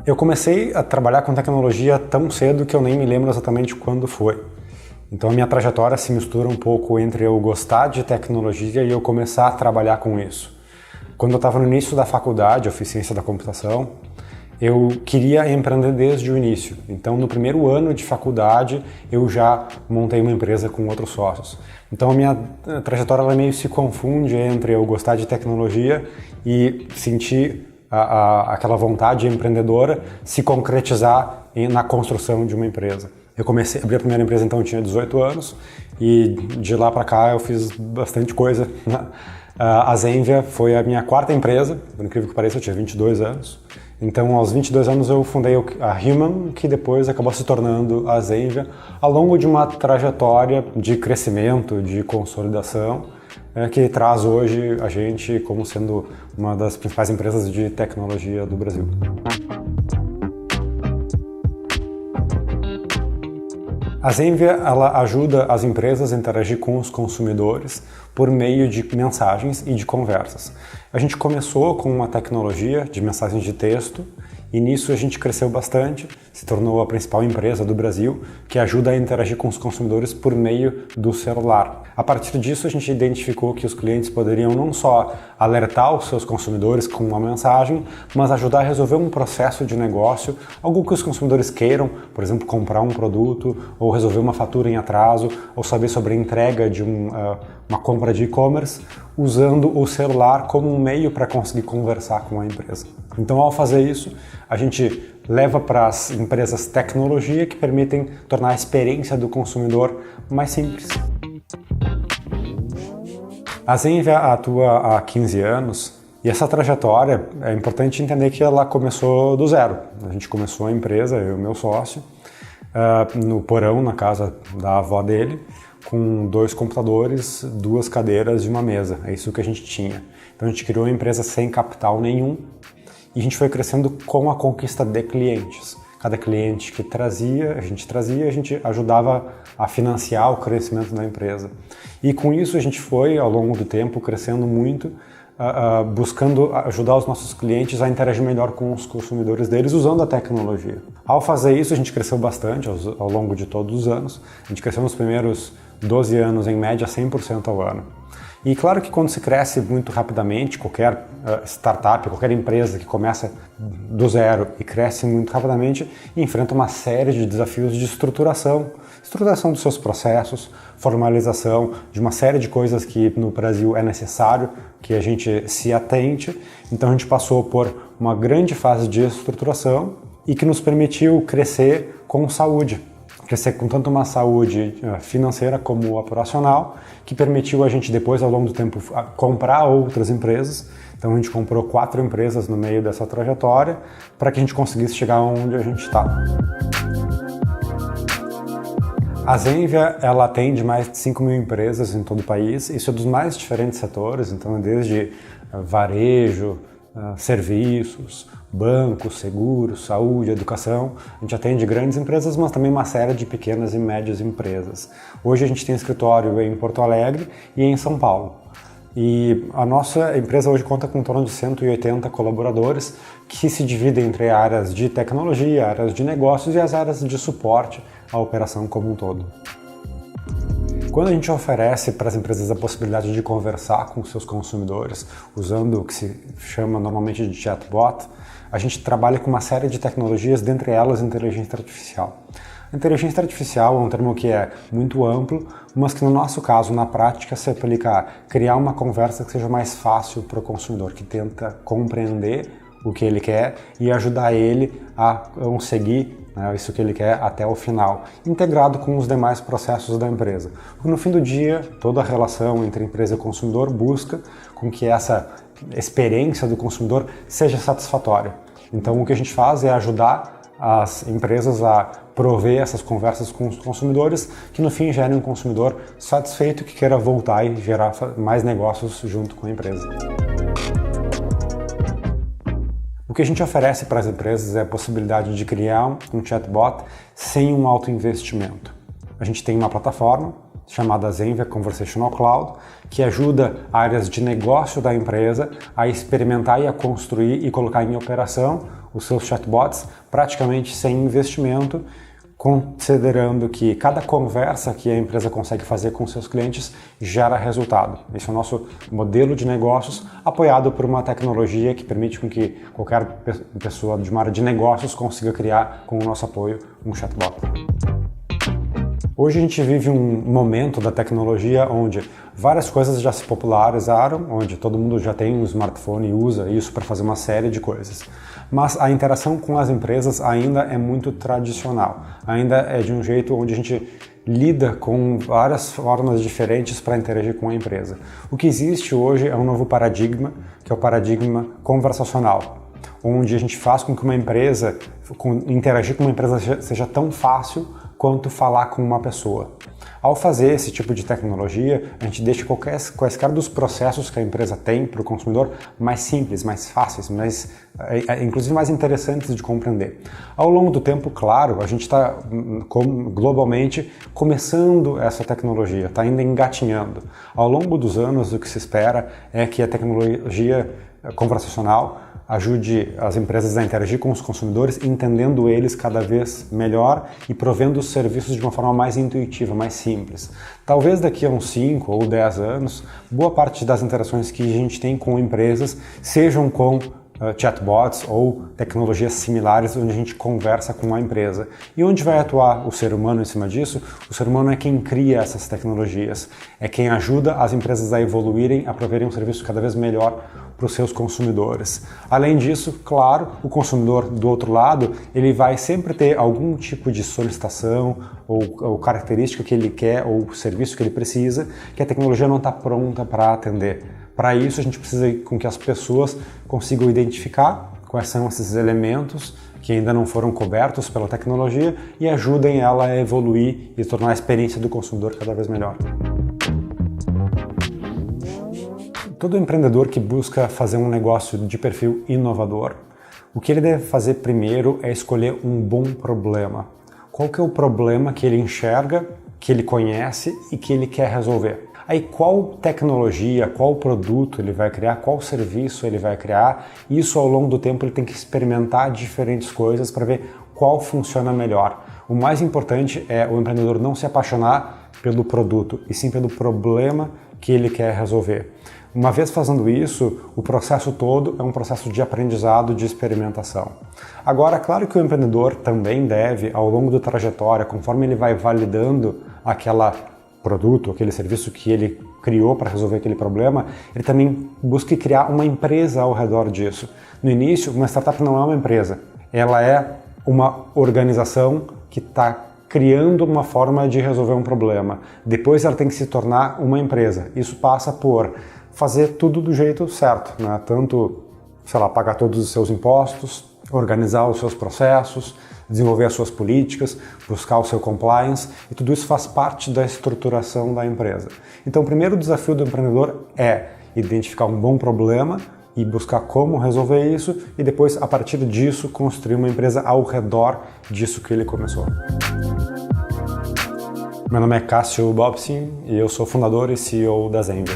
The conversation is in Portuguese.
Eu comecei a trabalhar com tecnologia tão cedo que eu nem me lembro exatamente quando foi. Então a minha trajetória se mistura um pouco entre eu gostar de tecnologia e eu começar a trabalhar com isso. Quando eu estava no início da faculdade, eu fiz ciência da computação, eu queria empreender desde o início. Então no primeiro ano de faculdade eu já montei uma empresa com outros sócios. Então a minha trajetória ela meio se confunde entre eu gostar de tecnologia e sentir aquela vontade empreendedora se concretizar na construção de uma empresa. Eu comecei a abrir a primeira empresa, então eu tinha 18 anos e de lá para cá eu fiz bastante coisa. A Zenvia foi a minha quarta empresa, por incrível que pareça, eu tinha 22 anos. Então aos 22 anos eu fundei a Human, que depois acabou se tornando a Zenvia, ao longo de uma trajetória de crescimento, de consolidação, que traz hoje a gente como sendo uma das principais empresas de tecnologia do Brasil. A Zenvia ela ajuda as empresas a interagir com os consumidores por meio de mensagens e de conversas. A gente começou com uma tecnologia de mensagens de texto e nisso a gente cresceu bastante, se tornou a principal empresa do Brasil que ajuda a interagir com os consumidores por meio do celular. A partir disso a gente identificou que os clientes poderiam não só alertar os seus consumidores com uma mensagem, mas ajudar a resolver um processo de negócio, algo que os consumidores queiram, por exemplo, comprar um produto, ou resolver uma fatura em atraso, ou saber sobre a entrega de uma compra de e-commerce, usando o celular como um meio para conseguir conversar com a empresa. Então, ao fazer isso, a gente leva para as empresas tecnologia que permitem tornar a experiência do consumidor mais simples. A Zenvia atua há 15 anos e essa trajetória é importante entender que ela começou do zero. A gente começou a empresa, eu e meu sócio, no porão, na casa da avó dele, com 2 computadores, 2 cadeiras e uma mesa. É isso que a gente tinha. Então a gente criou uma empresa sem capital nenhum e a gente foi crescendo com a conquista de clientes. Cada cliente que a gente ajudava a financiar o crescimento da empresa. E com isso a gente foi, ao longo do tempo, crescendo muito, buscando ajudar os nossos clientes a interagir melhor com os consumidores deles usando a tecnologia. Ao fazer isso, a gente cresceu bastante ao longo de todos os anos. A gente cresceu nos primeiros 12 anos, em média, 100% ao ano. E claro que quando se cresce muito rapidamente, qualquer startup, qualquer empresa que começa do zero e cresce muito rapidamente, enfrenta uma série de desafios de estruturação dos seus processos, formalização de uma série de coisas que no Brasil é necessário que a gente se atente. Então a gente passou por uma grande fase de estruturação e que nos permitiu crescer com saúde. Crescer com tanto uma saúde financeira como operacional, que permitiu a gente depois, ao longo do tempo, comprar outras empresas. Então a gente comprou 4 empresas no meio dessa trajetória para que a gente conseguisse chegar onde a gente está. A Zenvia ela atende mais de 5 mil empresas em todo o país, isso é dos mais diferentes setores, então é desde varejo, serviços, bancos, seguros, saúde, educação. A gente atende grandes empresas, mas também uma série de pequenas e médias empresas. Hoje a gente tem escritório em Porto Alegre e em São Paulo. E a nossa empresa hoje conta com em torno de 180 colaboradores que se dividem entre áreas de tecnologia, áreas de negócios e as áreas de suporte à operação como um todo. Quando a gente oferece para as empresas a possibilidade de conversar com seus consumidores, usando o que se chama normalmente de chatbot, a gente trabalha com uma série de tecnologias, dentre elas a inteligência artificial. A inteligência artificial é um termo que é muito amplo, mas que no nosso caso, na prática, se aplica a criar uma conversa que seja mais fácil para o consumidor, que tenta compreender o que ele quer e ajudar ele a conseguir isso que ele quer até o final, integrado com os demais processos da empresa. Porque no fim do dia, toda a relação entre empresa e consumidor busca com que essa experiência do consumidor seja satisfatória. Então o que a gente faz é ajudar as empresas a prover essas conversas com os consumidores, que no fim gerem um consumidor satisfeito que queira voltar e gerar mais negócios junto com a empresa. O que a gente oferece para as empresas é a possibilidade de criar um chatbot sem um alto investimento. A gente tem uma plataforma chamada Zenvia Conversational Cloud, que ajuda áreas de negócio da empresa a experimentar e a construir e colocar em operação os seus chatbots praticamente sem investimento, considerando que cada conversa que a empresa consegue fazer com seus clientes gera resultado. Esse é o nosso modelo de negócios, apoiado por uma tecnologia que permite com que qualquer pessoa de uma área de negócios consiga criar, com o nosso apoio, um chatbot. Hoje a gente vive um momento da tecnologia onde várias coisas já se popularizaram, onde todo mundo já tem um smartphone e usa isso para fazer uma série de coisas. Mas a interação com as empresas ainda é muito tradicional, ainda é de um jeito onde a gente lida com várias formas diferentes para interagir com a empresa. O que existe hoje é um novo paradigma, que é o paradigma conversacional, onde a gente faz com que uma empresa, interagir com uma empresa seja tão fácil quanto falar com uma pessoa. Ao fazer esse tipo de tecnologia, a gente deixa quaisquer dos processos que a empresa tem para o consumidor mais simples, mais fáceis, inclusive mais interessantes de compreender. Ao longo do tempo, claro, a gente está globalmente começando essa tecnologia, está ainda engatinhando. Ao longo dos anos, o que se espera é que a tecnologia conversacional ajude as empresas a interagir com os consumidores, entendendo eles cada vez melhor e provendo os serviços de uma forma mais intuitiva, mais simples. Talvez daqui a uns 5 ou 10 anos, boa parte das interações que a gente tem com empresas sejam com chatbots ou tecnologias similares onde a gente conversa com a empresa. E onde vai atuar o ser humano em cima disso? O ser humano é quem cria essas tecnologias, é quem ajuda as empresas a evoluírem, a proverem um serviço cada vez melhor para os seus consumidores. Além disso, claro, o consumidor do outro lado, ele vai sempre ter algum tipo de solicitação ou característica que ele quer ou serviço que ele precisa, que a tecnologia não está pronta para atender. Para isso, a gente precisa com que as pessoas consigam identificar quais são esses elementos que ainda não foram cobertos pela tecnologia e ajudem ela a evoluir e tornar a experiência do consumidor cada vez melhor. Todo empreendedor que busca fazer um negócio de perfil inovador, o que ele deve fazer primeiro é escolher um bom problema. Qual que é o problema que ele enxerga, que ele conhece e que ele quer resolver? Aí qual tecnologia, qual produto ele vai criar, qual serviço ele vai criar, isso ao longo do tempo ele tem que experimentar diferentes coisas para ver qual funciona melhor. O mais importante é o empreendedor não se apaixonar pelo produto, e sim pelo problema que ele quer resolver. Uma vez fazendo isso, o processo todo é um processo de aprendizado, de experimentação. Agora, claro que o empreendedor também deve, ao longo da trajetória, conforme ele vai validando aquele produto, aquele serviço que ele criou para resolver aquele problema, ele também busca criar uma empresa ao redor disso. No início, uma startup não é uma empresa, ela é uma organização que está criando uma forma de resolver um problema. Depois ela tem que se tornar uma empresa. Isso passa por fazer tudo do jeito certo, né? Tanto, pagar todos os seus impostos, organizar os seus processos, desenvolver as suas políticas, buscar o seu compliance, e tudo isso faz parte da estruturação da empresa. Então, o primeiro desafio do empreendedor é identificar um bom problema e buscar como resolver isso, e depois, a partir disso, construir uma empresa ao redor disso que ele começou. Meu nome é Cássio Bobsin e eu sou fundador e CEO da Zenvia.